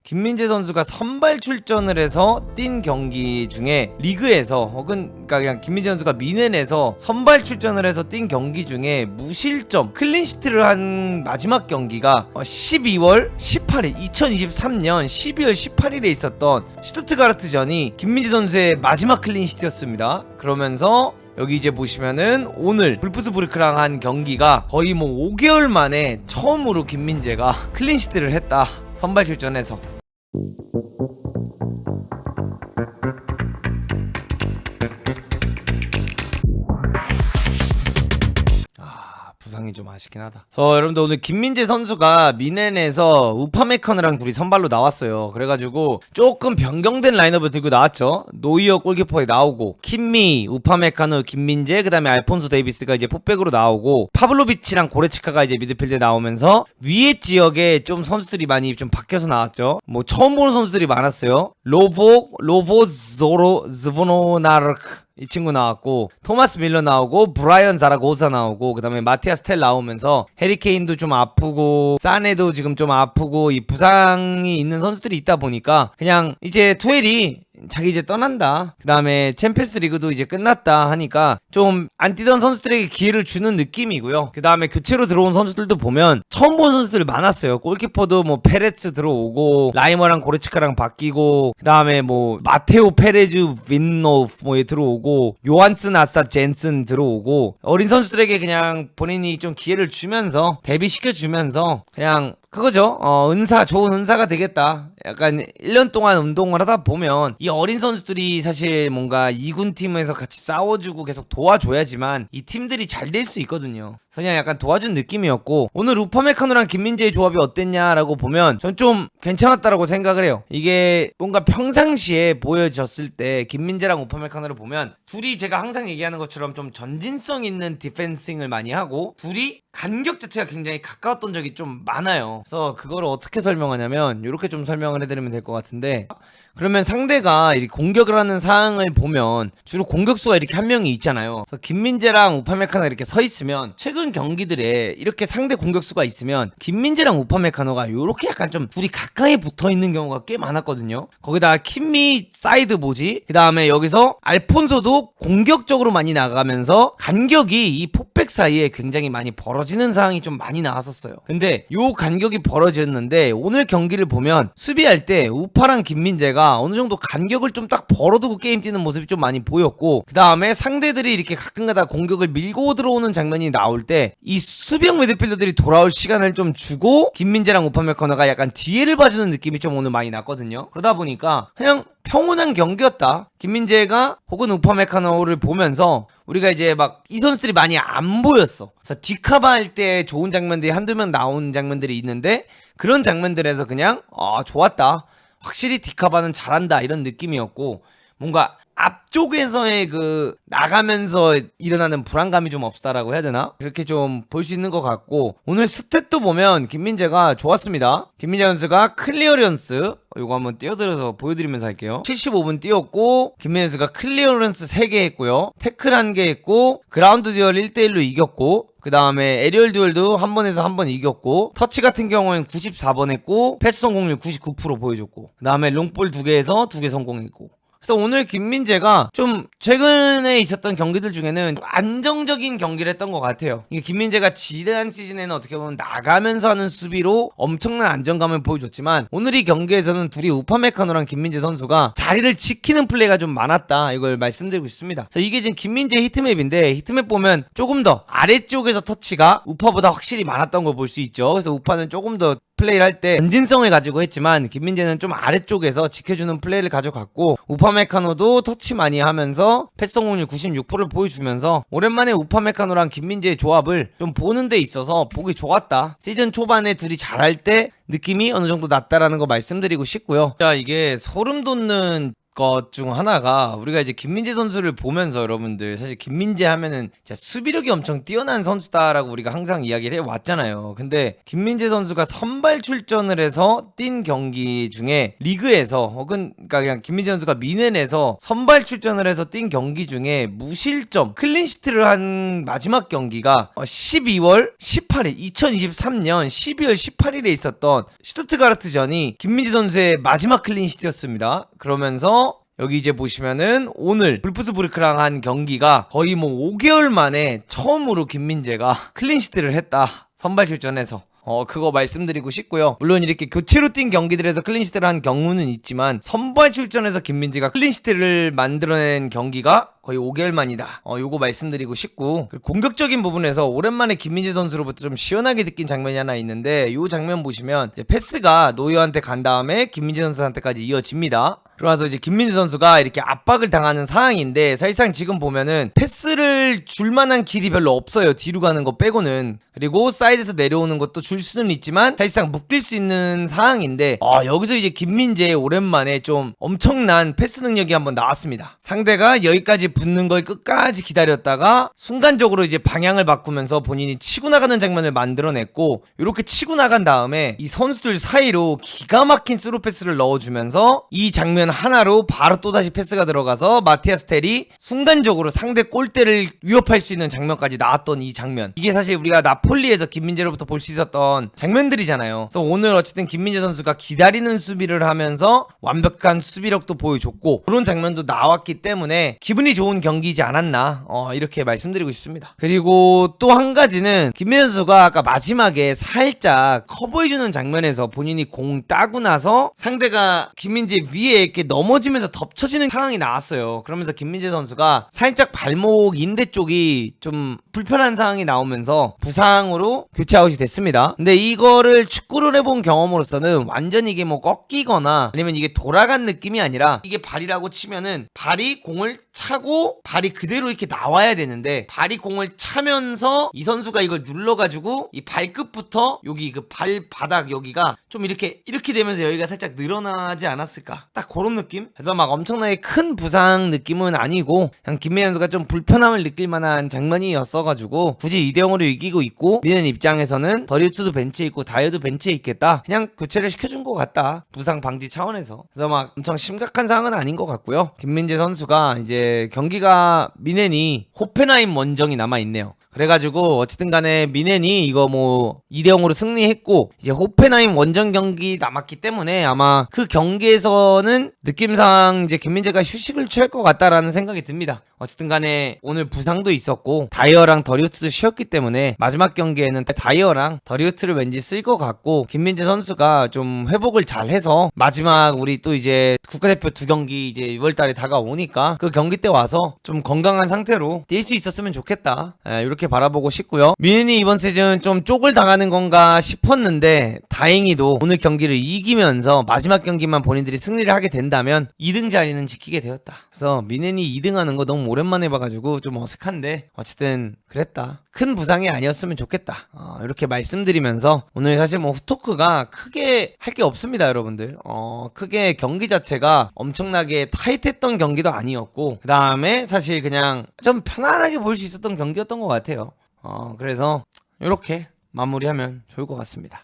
김민재 선수가 선발 출전을 해서 뛴 경기 중에 리그에서 혹은 그러니까 그냥 김민재 선수가 미넨에서 선발 출전을 해서 뛴 경기 중에 무실점 클린시트를 한 마지막 경기가 12월 18일 2023년 12월 18일에 있었던 슈투트가르트전이 김민재 선수의 마지막 클린시트였습니다. 그러면서 여기 이제 보시면은 오늘 불프스부르크랑 한 경기가 거의 뭐 5개월 만에 처음으로 김민재가 클린시트를 했다. 선발 출전해서. 부상이 좀 아쉽긴 하다. 여러분들 오늘 김민재 선수가 미넨에서 우파메카노랑 둘이 선발로 나왔어요. 그래가지고 조금 변경된 라인업을 들고 나왔죠. 노이어 골키퍼에 나오고 킴미, 우파메카노, 김민재, 그 다음에 알폰소 데이비스가 이제 포백으로 나오고 파블로비치랑 고레츠카가 이제 미드필드에 나오면서 위에 지역에 좀 선수들이 많이 좀 바뀌어서 나왔죠. 뭐 처음 보는 선수들이 많았어요. 로보 조로 즈보노나르크 이 친구 나왔고, 토마스 밀러 나오고, 브라이언 자라고사 나오고, 그 다음에 마티아스 텔 나오면서 해리케인도 좀 아프고 사네도 지금 좀 아프고 이 부상이 있는 선수들이 있다 보니까 그냥 이제 투엘이 자기 이제 떠난다, 그 다음에 챔피언스 리그도 이제 끝났다 하니까 좀 안 뛰던 선수들에게 기회를 주는 느낌이고요. 그 다음에 교체로 들어온 선수들도 보면 처음 본 선수들이 많았어요. 골키퍼도 뭐 페레츠 들어오고 라이머랑 고레츠카랑 바뀌고, 그 다음에 뭐 마테오 페레즈 윈노프 뭐 들어오고 요한슨 아삽 젠슨 들어오고, 어린 선수들에게 그냥 본인이 좀 기회를 주면서 데뷔시켜 주면서 그냥 그거죠. 좋은 은사가 되겠다. 약간 1년 동안 운동을 하다 보면 이 어린 선수들이 사실 뭔가 2군 팀에서 같이 싸워주고 계속 도와줘야지만 이 팀들이 잘 될 수 있거든요. 그냥 약간 도와준 느낌이었고, 오늘 우파메카노랑 김민재의 조합이 어땠냐라고 보면 전 좀 괜찮았다라고 생각을 해요. 이게 뭔가 평상시에 보여졌을 때 김민재랑 우파메카노를 보면 둘이 제가 항상 얘기하는 것처럼 좀 전진성 있는 디펜싱을 많이 하고 둘이 간격 자체가 굉장히 가까웠던 적이 좀 많아요. 그래서 그거를 어떻게 설명하냐면 이렇게 좀 설명을 해드리면 될 것 같은데, 그러면 상대가 이렇게 공격을 하는 상황을 보면 주로 공격수가 이렇게 한 명이 있잖아요. 그래서 김민재랑 우파메카노가 이렇게 서 있으면 최근 경기들에 이렇게 상대 공격수가 있으면 김민재랑 우파메카노가 이렇게 약간 좀 둘이 가까이 붙어 있는 경우가 꽤 많았거든요. 거기다가 킴미 사이드 보지, 그 다음에 여기서 알폰소도 공격적으로 많이 나가면서 간격이 이 포백 사이에 굉장히 많이 벌어지는 상황이 좀 많이 나왔었어요. 근데 요 간격이 벌어졌는데 오늘 경기를 보면 수비할 때 우파랑 김민재가 어느 정도 간격을 좀 딱 벌어두고 게임 뛰는 모습이 좀 많이 보였고, 그 다음에 상대들이 이렇게 가끔가다 공격을 밀고 들어오는 장면이 나올 때 이 수비형 미드필더들이 돌아올 시간을 좀 주고 김민재랑 우파메카노가 약간 뒤에를 봐주는 느낌이 좀 오늘 많이 났거든요. 그러다 보니까 그냥 평온한 경기였다. 김민재가 혹은 우파메카노를 보면서 우리가 이제 막 이 선수들이 많이 안 보였어. 그래서 디카바 할 때 좋은 장면들이 한두 명 나온 장면들이 있는데 그런 장면들에서 그냥 좋았다, 확실히 디카바는 잘한다, 이런 느낌이었고, 뭔가 앞쪽에서의 그 나가면서 일어나는 불안감이 좀 없다라고 해야 되나? 그렇게 좀 볼 수 있는 것 같고, 오늘 스탯도 보면 김민재가 좋았습니다. 김민재 선수가 클리어런스 요거 한번 띄워드려서 보여드리면서 할게요. 75분 뛰었고, 김민재 선수가 클리어런스 3개 했고요, 태클 1개 했고, 그라운드 듀얼 1대1로 이겼고, 그 다음에 에리얼 듀얼도 한 번에서 한 번 이겼고, 터치 같은 경우에는 94번 했고, 패스 성공률 99% 보여줬고, 그 다음에 롱볼 2개에서 2개 성공했고. 그래서 오늘 김민재가 좀 최근에 있었던 경기들 중에는 안정적인 경기를 했던 것 같아요. 이게 김민재가 지난 시즌에는 어떻게 보면 나가면서 하는 수비로 엄청난 안정감을 보여줬지만 오늘 이 경기에서는 둘이 우파메카노랑 김민재 선수가 자리를 지키는 플레이가 좀 많았다, 이걸 말씀드리고 싶습니다. 그래서 이게 지금 김민재 히트맵인데, 히트맵 보면 조금 더 아래쪽에서 터치가 우파보다 확실히 많았던 걸 볼 수 있죠. 그래서 우파는 조금 더 플레이를 할 때 전진성을 가지고 했지만 김민재는 좀 아래쪽에서 지켜주는 플레이를 가져갔고, 우파메카노도 터치 많이 하면서 패스 성공률 96%를 보여주면서 오랜만에 우파메카노랑 김민재의 조합을 좀 보는 데 있어서 보기 좋았다. 시즌 초반에 둘이 잘할 때 느낌이 어느 정도 났다라는 거 말씀드리고 싶고요. 자, 이게 소름 돋는 것 중 하나가 우리가 이제 김민재 선수를 보면서 여러분들 사실 김민재 하면은 진짜 수비력이 엄청 뛰어난 선수다라고 우리가 항상 이야기를 해왔잖아요. 근데 김민재 선수가 선발 출전을 해서 뛴 경기 중에 리그에서 혹은 그러니까 그냥 김민재 선수가 미넨에서 선발 출전을 해서 뛴 경기 중에 무실점 클린시트를 한 마지막 경기가 12월 18일 2023년 12월 18일에 있었던 슈투트가르트전이 김민재 선수의 마지막 클린시트였습니다. 그러면서 여기 이제 보시면은 오늘 불프스부르크랑 한 경기가 거의 뭐 5개월 만에 처음으로 김민재가 클린시트를 했다. 선발 출전해서. 그거 말씀드리고 싶고요. 물론 이렇게 교체로 뛴 경기들에서 클린시트를 한 경우는 있지만 선발 출전해서 김민재가 클린시트를 만들어낸 경기가 거의 5개월 만이다. 요거 말씀드리고 싶고, 공격적인 부분에서 오랜만에 김민재 선수로부터 좀 시원하게 느낀 장면이 하나 있는데, 요 장면 보시면 이제 패스가 노이어한테 간 다음에 김민재 선수한테까지 이어집니다. 그러면서 이제 김민재 선수가 이렇게 압박을 당하는 상황인데, 사실상 지금 보면은 패스를 줄 만한 길이 별로 없어요. 뒤로 가는 거 빼고는. 그리고 사이드에서 내려오는 것도 줄 수는 있지만 사실상 묶일 수 있는 상황인데, 여기서 이제 김민재 오랜만에 좀 엄청난 패스 능력이 한번 나왔습니다. 상대가 여기까지 붙는 걸 끝까지 기다렸다가 순간적으로 이제 방향을 바꾸면서 본인이 치고 나가는 장면을 만들어냈고, 이렇게 치고 나간 다음에 이 선수들 사이로 기가 막힌 스루 패스를 넣어주면서 이 장면 하나로 바로 또다시 패스가 들어가서 마티아스 텔이 순간적으로 상대 골대를 위협할 수 있는 장면까지 나왔던 이 장면, 이게 사실 우리가 나폴리에서 김민재로부터 볼 수 있었던 장면들이잖아요. 그래서 오늘 어쨌든 김민재 선수가 기다리는 수비를 하면서 완벽한 수비력도 보여줬고 그런 장면도 나왔기 때문에 기분이 좋은 경기이지 않았나, 이렇게 말씀드리고 싶습니다. 그리고 또 한 가지는 김민재 선수가 아까 마지막에 살짝 커버해주는 장면에서 본인이 공 따고 나서 상대가 김민재 위에 이렇게 넘어지면서 덮쳐지는 상황이 나왔어요. 그러면서 김민재 선수가 살짝 발목 인대 쪽이 좀 불편한 상황이 나오면서 부상으로 교체 아웃이 됐습니다. 근데 이거를 축구를 해본 경험으로서는 완전히 이게 뭐 꺾이거나 아니면 이게 돌아간 느낌이 아니라, 이게 발이라고 치면은 발이 공을 차고 발이 그대로 이렇게 나와야 되는데, 발이 공을 차면서 이 선수가 이걸 눌러가지고 이 발끝부터 여기 그 발바닥 여기가 좀 이렇게 되면서 여기가 살짝 늘어나지 않았을까, 딱 그런 느낌? 그래서 막 엄청나게 큰 부상 느낌은 아니고 그냥 김민재 선수가 좀 불편함을 느낄 만한 장면이었어가지고 굳이 2대0으로 이기고 있고 미넨 입장에서는 더리우트도 벤치에 있고 다이어도 벤치에 있겠다, 그냥 교체를 시켜준 것 같다, 부상 방지 차원에서. 그래서 막 엄청 심각한 상황은 아닌 것 같고요. 김민재 선수가 이제 경기가 미넨이 호펜하임 원정이 남아있네요. 그래가지고 어쨌든 간에 미넨이 이거 뭐 2대0으로 승리했고 이제 호펜하임 원정 경기 남았기 때문에 아마 그 경기에서는 느낌상 이제 김민재가 휴식을 취할 것 같다라는 생각이 듭니다. 어쨌든 간에 오늘 부상도 있었고 다이어랑 더리우트도 쉬었기 때문에 마지막 경기에는 다이어랑 더리우트를 왠지 쓸 것 같고, 김민재 선수가 좀 회복을 잘 해서 마지막 우리 또 이제 국가대표 2경기 이제 6월달에 다가오니까 그 경기 때 와서 좀 건강한 상태로 뛸 수 있었으면 좋겠다, 이렇게 바라보고 싶고요. 미넨이 이번 시즌 좀 쪽을 당하는 건가 싶었는데 다행히도 오늘 경기를 이기면서 마지막 경기만 본인들이 승리를 하게 된다면 2등 자리는 지키게 되었다. 그래서 미넨이 2등하는 거 너무 오랜만에 봐가지고 좀 어색한데 어쨌든 그랬다. 큰 부상이 아니었으면 좋겠다, 이렇게 말씀드리면서 오늘 사실 뭐 후토크가 크게 할 게 없습니다 여러분들. 크게 경기 자체가 엄청나게 타이트했던 경기도 아니었고, 그 다음에 사실 그냥 좀 편안하게 볼 수 있었던 경기였던 것 같아요. 그래서 이렇게 마무리하면 좋을 것 같습니다.